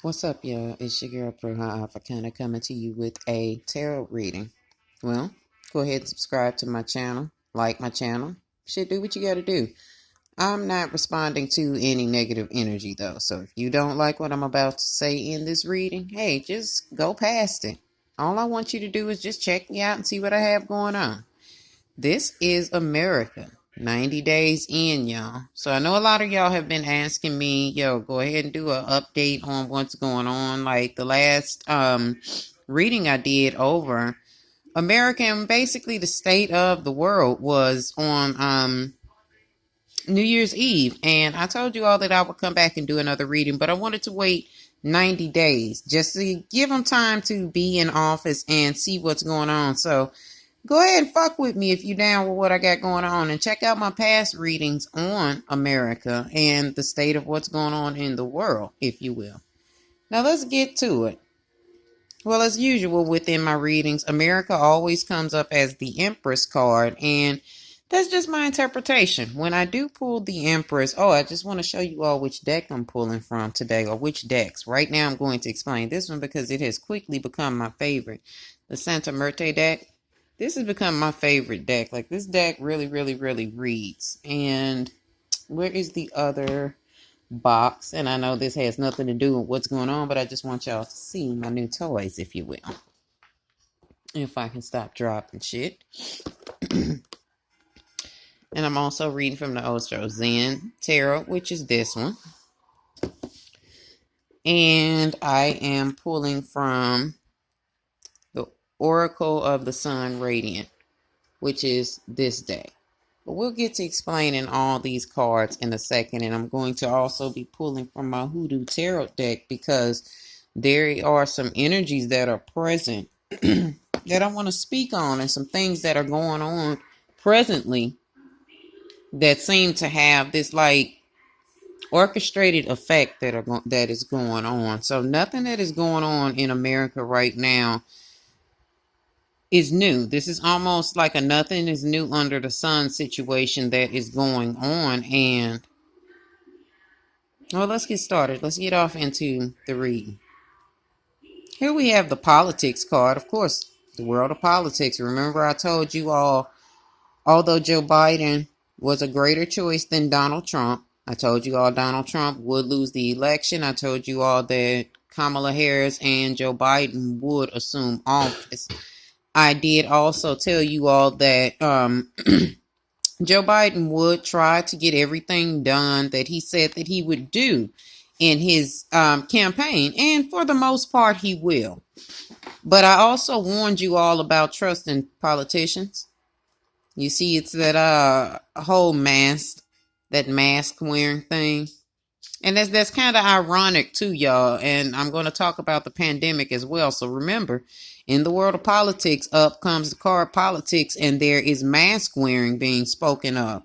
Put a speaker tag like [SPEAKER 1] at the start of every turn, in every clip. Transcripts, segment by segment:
[SPEAKER 1] What's up, y'all? It's your girl Bruja-Africana coming to you with a tarot reading. Well, go ahead and subscribe to my channel, like my channel. Shit, do what you gotta do. I'm not responding to any negative energy though, so if you don't like what I'm about to say in this reading, hey, just go past it. All I want you to do is just check me out and see what I have going on. This is America. 90 days in, y'all. So I know a lot of y'all have been asking me, yo, go ahead and do an update on what's going on. Like the last reading I did over America and basically the state of the world was on New Year's Eve. And I told you all that I would come back and do another reading, but I wanted to wait 90 days just to give them time to be in office and see what's going on. So go ahead and fuck with me if you're down with what I got going on, and check out my past readings on America and the state of what's going on in the world, if you will. Now let's get to it. Well, as usual within my readings, America always comes up as the Empress card, and that's just my interpretation. When I do pull the Empress, I just want to show you all which deck I'm pulling from today, or which decks. Right now I'm going to explain this one because it has quickly become my favorite. The Santa Muerte deck. This has become my favorite deck. Like, this deck really, really, really reads. And where is the other box? And I know this has nothing to do with what's going on, but I just want y'all to see my new toys, if you will. If I can stop dropping shit. And I'm also reading from the Osho Zen Tarot, which is this one. And I am pulling from the Oracle of the Sun Radiant, which is this deck. But we'll get to explaining all these cards in a second. And I'm going to also be pulling from my Hoodoo Tarot deck because there are some energies that are present that I want to speak on, and some things that are going on presently that seem to have this like orchestrated effect that is going on. So nothing that is going on in America right now is new. This is almost like a nothing is new under the sun situation that is going on. And well, let's get started. Let's get off into the reading. Here we have the politics card. Of course, the world of politics. Remember, I told you all, although Joe Biden was a greater choice than Donald Trump, I told you all Donald Trump would lose the election. I told you all that Kamala Harris and Joe Biden would assume office. I did also tell you all that Joe Biden would try to get everything done that he said that he would do in his campaign. And for the most part, he will. But I also warned you all about trusting politicians. You see, it's that whole mask wearing thing. And that's kind of ironic too, y'all. And I'm going to talk about the pandemic as well. So remember, in the world of politics, up comes the card politics, and there is mask wearing being spoken of.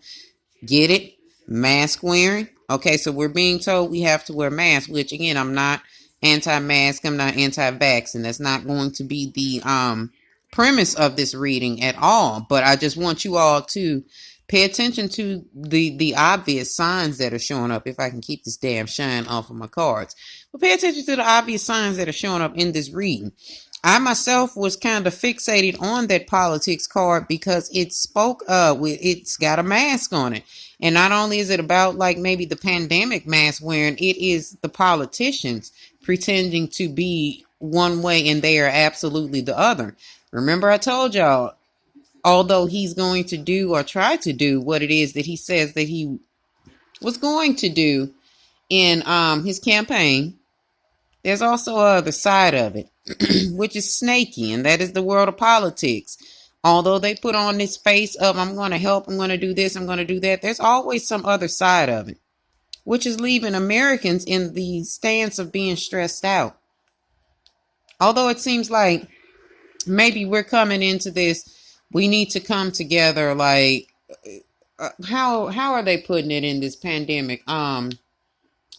[SPEAKER 1] Get it? Mask wearing. Okay, so we're being told we have to wear masks, which again, I'm not anti-mask. I'm not anti-vax, and that's not going to be the premise of this reading at all. But I just want you all to pay attention to the obvious signs that are showing up. If I can keep this damn shine off of my cards. But pay attention to the obvious signs that are showing up in this reading. I myself was kind of fixated on that politics card because it spoke it's got a mask on it. And not only is it about like maybe the pandemic mask wearing, it is the politicians pretending to be one way and they are absolutely the other. Remember, I told y'all, although he's going to do or try to do what it is that he says that he was going to do in his campaign, there's also the side of it, which is snaky, and that is the world of politics. Although they put on this face of, I'm going to help, I'm going to do this, I'm going to do that, there's always some other side of it, which is leaving Americans in the stance of being stressed out. Although it seems like maybe we're coming into this, we need to come together, like, how are they putting it in this pandemic?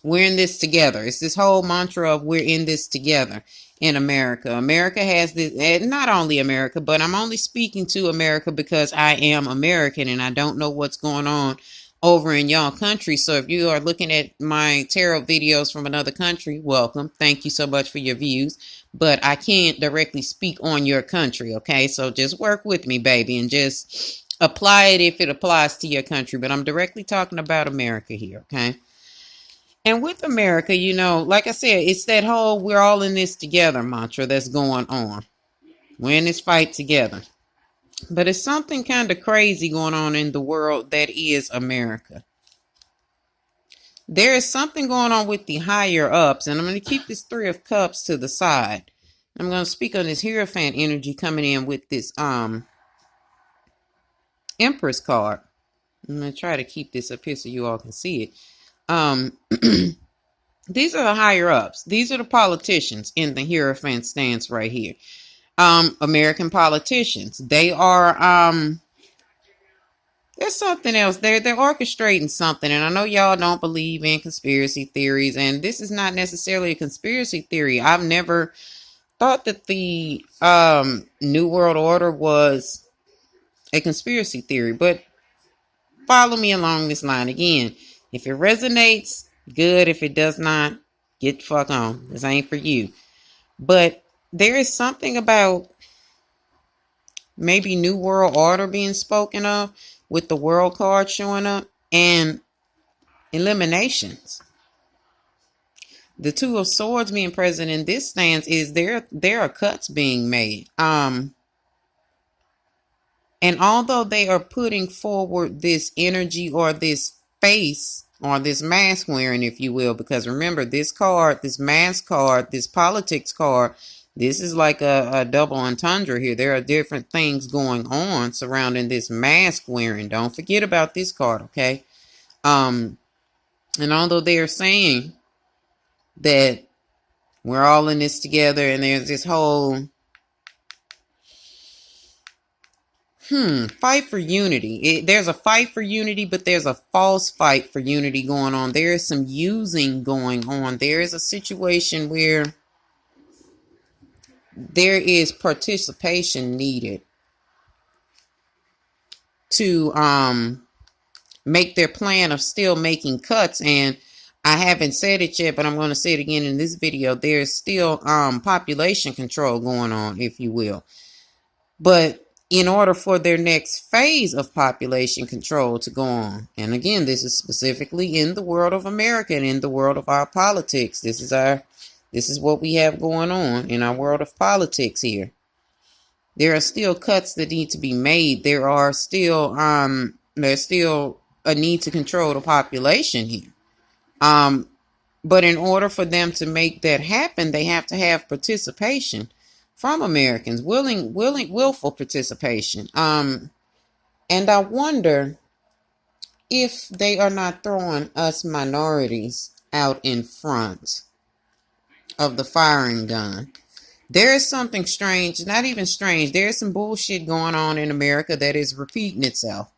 [SPEAKER 1] We're in this together. It's this whole mantra of we're in this together in America. America has this, and not only America, but I'm only speaking to America because I am American and I don't know what's going on over in y'all country. So if you are looking at my tarot videos from another country, welcome. Thank you so much for your views. But I can't directly speak on your country, okay? So just work with me, baby, and just apply it if it applies to your country. But I'm directly talking about America here, okay? And with America, you know, like I said, it's that whole we're all in this together mantra that's going on. We're in this fight together. But it's something kind of crazy going on in the world that is America. There is something going on with the higher ups, and I'm going to keep this Three of Cups to the side. I'm going to speak on this Hierophant energy coming in with this Empress card. I'm going to try to keep this up here so you all can see it. These are the higher ups. These are the politicians in the Hierophant stance right here. American politicians. They are there's something else. They're orchestrating something, and I know y'all don't believe in conspiracy theories, and this is not necessarily a conspiracy theory. I've never thought that the New World Order was a conspiracy theory, but follow me along this line again. If it resonates, good. If it does not, get the fuck on. This ain't for you. But there is something about maybe New World Order being spoken of with the World card showing up and eliminations. The Two of Swords being present in this stance is there are cuts being made. And although they are putting forward this energy or this face or this mask wearing, if you will, because remember this card, this mask card, this politics card, this is like a double entendre here. There are different things going on surrounding this mask wearing. Don't forget about this card, okay? And although they are saying that we're all in this together and there's this whole fight for unity. There's a fight for unity, but there's a false fight for unity going on. There is some using going on. There is a situation where there is participation needed to make their plan of still making cuts. And I haven't said it yet, but I'm going to say it again in this video. There's still population control going on, if you will. But in order for their next phase of population control to go on, and again, this is specifically in the world of America and in the world of our politics. This is what we have going on in our world of politics here. There are still cuts that need to be made. There's still a need to control the population here. But in order for them to make that happen, they have to have participation from Americans, willful participation. And I wonder if they are not throwing us minorities out in front of the firing gun. There is something strange, not even strange. There's some bullshit going on in America that is repeating itself.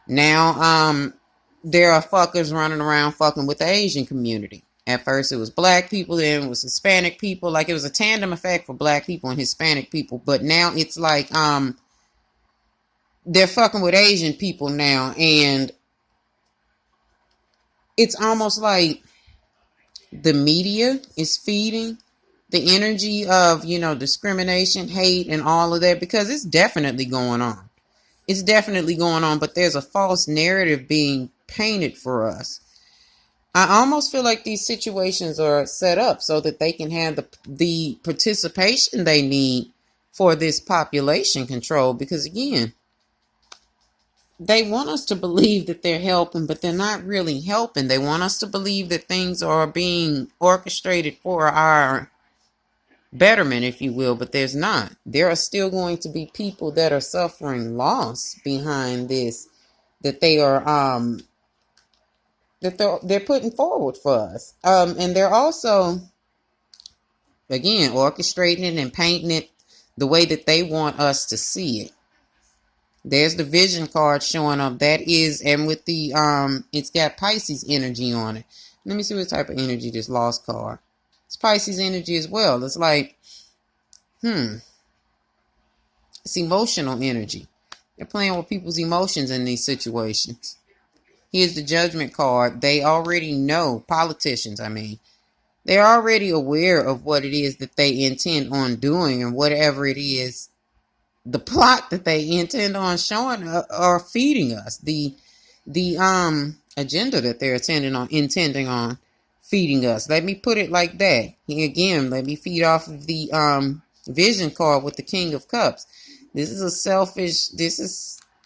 [SPEAKER 1] Now, there are fuckers running around fucking with the Asian community. At first it was black people, then it was Hispanic people. Like it was a tandem effect for black people and Hispanic people. But now it's like they're fucking with Asian people now. And it's almost like the media is feeding the energy of, you know, discrimination, hate, and all of that. Because it's definitely going on. It's definitely going on. But there's a false narrative being painted for us. I almost feel like these situations are set up so that they can have the participation they need for this population control. Because again, they want us to believe that they're helping, but they're not really helping. They want us to believe that things are being orchestrated for our betterment, if you will, but there's not. There are still going to be people that are suffering loss behind this, that they are that they're putting forward for us. And they're also, again, orchestrating it and painting it the way that they want us to see it. There's the vision card showing up. That is, and with the, it's got Pisces energy on it. Let me see what type of energy this lost card. It's Pisces energy as well. It's like, it's emotional energy. They're playing with people's emotions in these situations. Here's the judgment card. They already know, politicians, I mean, they're already aware of what it is that they intend on doing, and whatever it is, the plot that they intend on showing or feeding us, the agenda that they're intending on feeding us. Let me put it like that. Here again, let me feed off of the vision card with the King of Cups. This is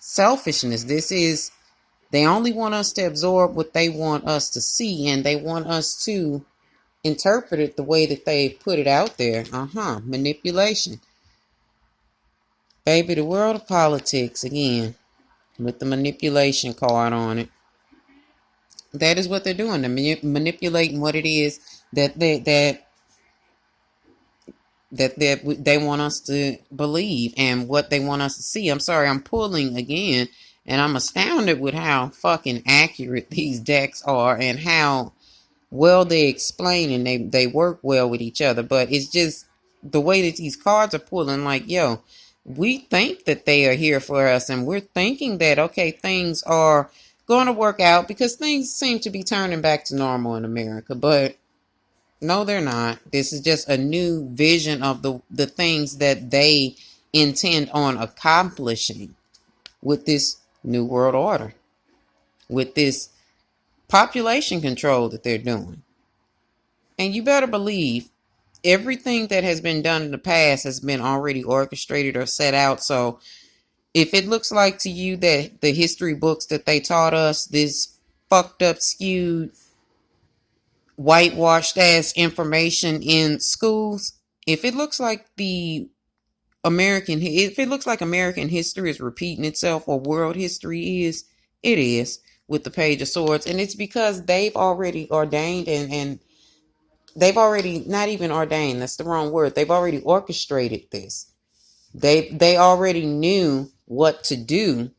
[SPEAKER 1] selfishness. They only want us to absorb what they want us to see, and they want us to interpret it the way that they put it out there. Manipulation. Baby, the world of politics, again, with the manipulation card on it. That is what they're doing. They're manipulating what it is that they want us to believe and what they want us to see. I'm sorry, I'm pulling again, and I'm astounded with how fucking accurate these decks are and how well they explain, and they work well with each other. But it's just the way that these cards are pulling, like, yo, we think that they are here for us, and we're thinking that, okay, things are going to work out because things seem to be turning back to normal in America. But no, they're not. This is just a new vision of the things that they intend on accomplishing with this new world order, with this population control that they're doing. And you better believe everything that has been done in the past has been already orchestrated or set out. So if it looks like to you that the history books that they taught us, this fucked up, skewed, whitewashed ass information in schools, if it looks like American history is repeating itself, or world history is, it is, with the Page of Swords. And it's because they've already ordained and they've already, not even ordained, that's the wrong word. They've already orchestrated this. They already knew what to do,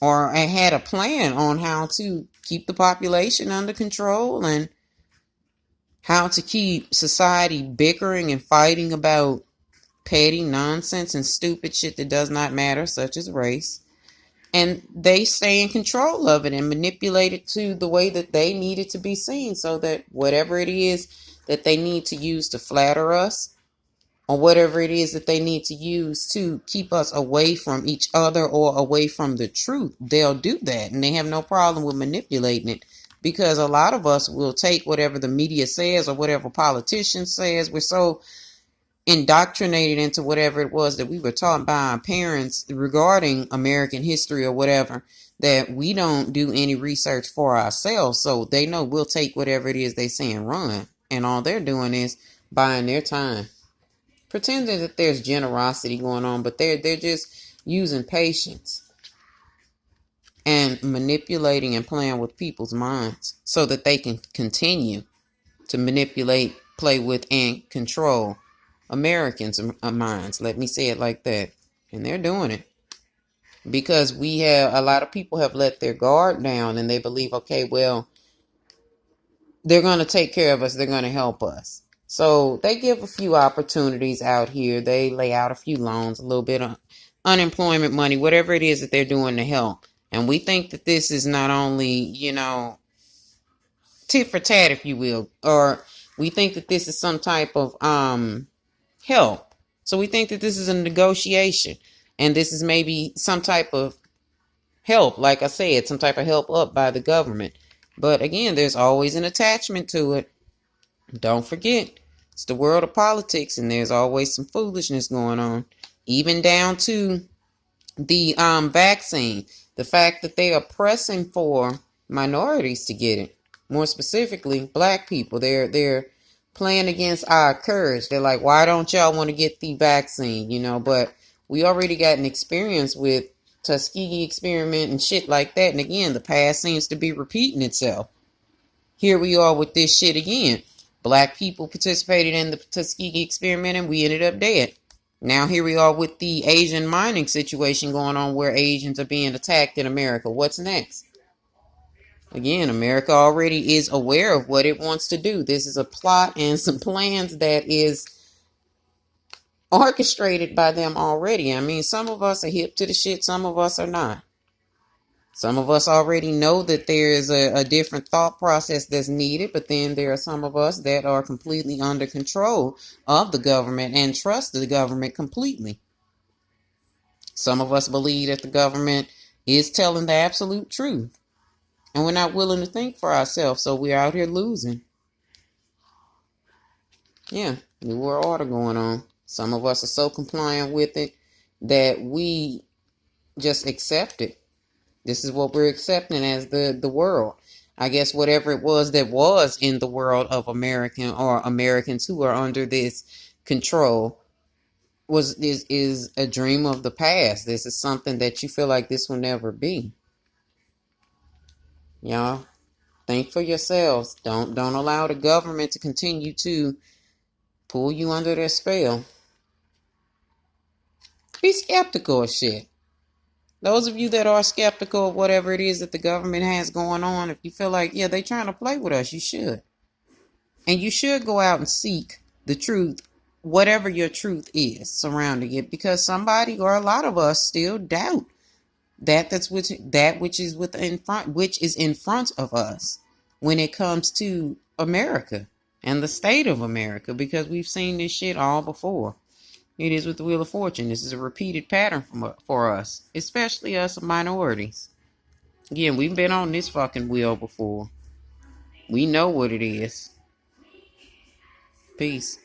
[SPEAKER 1] or had a plan on how to keep the population under control and how to keep society bickering and fighting about petty nonsense and stupid shit that does not matter, such as race. And they stay in control of it and manipulate it to the way that they need it to be seen, so that whatever it is that they need to use to flatter us, or whatever it is that they need to use to keep us away from each other or away from the truth, they'll do that. And they have no problem with manipulating it, because a lot of us will take whatever the media says or whatever politician says. We're so indoctrinated into whatever it was that we were taught by our parents regarding American history or whatever, that we don't do any research for ourselves. So they know we'll take whatever it is they say and run. And all they're doing is buying their time, pretending that there's generosity going on, but they're just using patience and manipulating and playing with people's minds so that they can continue to manipulate, play with, and control Americans' minds. Let me say it like that. And they're doing it because a lot of people have let their guard down, and they believe, okay, well, they're going to take care of us. They're going to help us. So they give a few opportunities out here. They lay out a few loans, a little bit of unemployment money, whatever it is that they're doing to help. And we think that this is not only, tit for tat, if you will, or we think that this is some type of help. So we think that this is a negotiation, and this is maybe some type of help, like I said, some type of help up by the government. But again, there's always an attachment to it. Don't forget, it's the world of politics, and there's always some foolishness going on, even down to the vaccine. The fact that they are pressing for minorities to get it, more specifically black people. They're playing against our courage. They're like, why don't y'all want to get the vaccine? But we already got an experience with Tuskegee experiment and shit like that. And again, the past seems to be repeating itself. Here we are with this shit again. Black people participated in the Tuskegee experiment, and we ended up dead. Now here we are with the Asian mining situation going on, where Asians are being attacked in America. What's next? Again, America already is aware of what it wants to do. This is a plot and some plans that is orchestrated by them already. I mean, some of us are hip to the shit, some of us are not. Some of us already know that there is a different thought process that's needed, but then there are some of us that are completely under control of the government and trust the government completely. Some of us believe that the government is telling the absolute truth, and we're not willing to think for ourselves, so we're out here losing. Yeah, New World Order going on. Some of us are so compliant with it that we just accept it. This is what we're accepting as the world. I guess whatever it was that was in the world of American or Americans who are under this control is a dream of the past. This is something that you feel like this will never be. Y'all, think for yourselves. Don't allow the government to continue to pull you under their spell. Be skeptical of shit. Those of you that are skeptical of whatever it is that the government has going on, if you feel like, yeah, they're trying to play with us, you should. And you should go out and seek the truth, whatever your truth is surrounding it, because somebody or a lot of us still doubt which is in front of us when it comes to America and the state of America, because we've seen this shit all before. It is with the Wheel of Fortune. This is a repeated pattern for us, especially us minorities. Again, we've been on this fucking wheel before. We know what it is. Peace.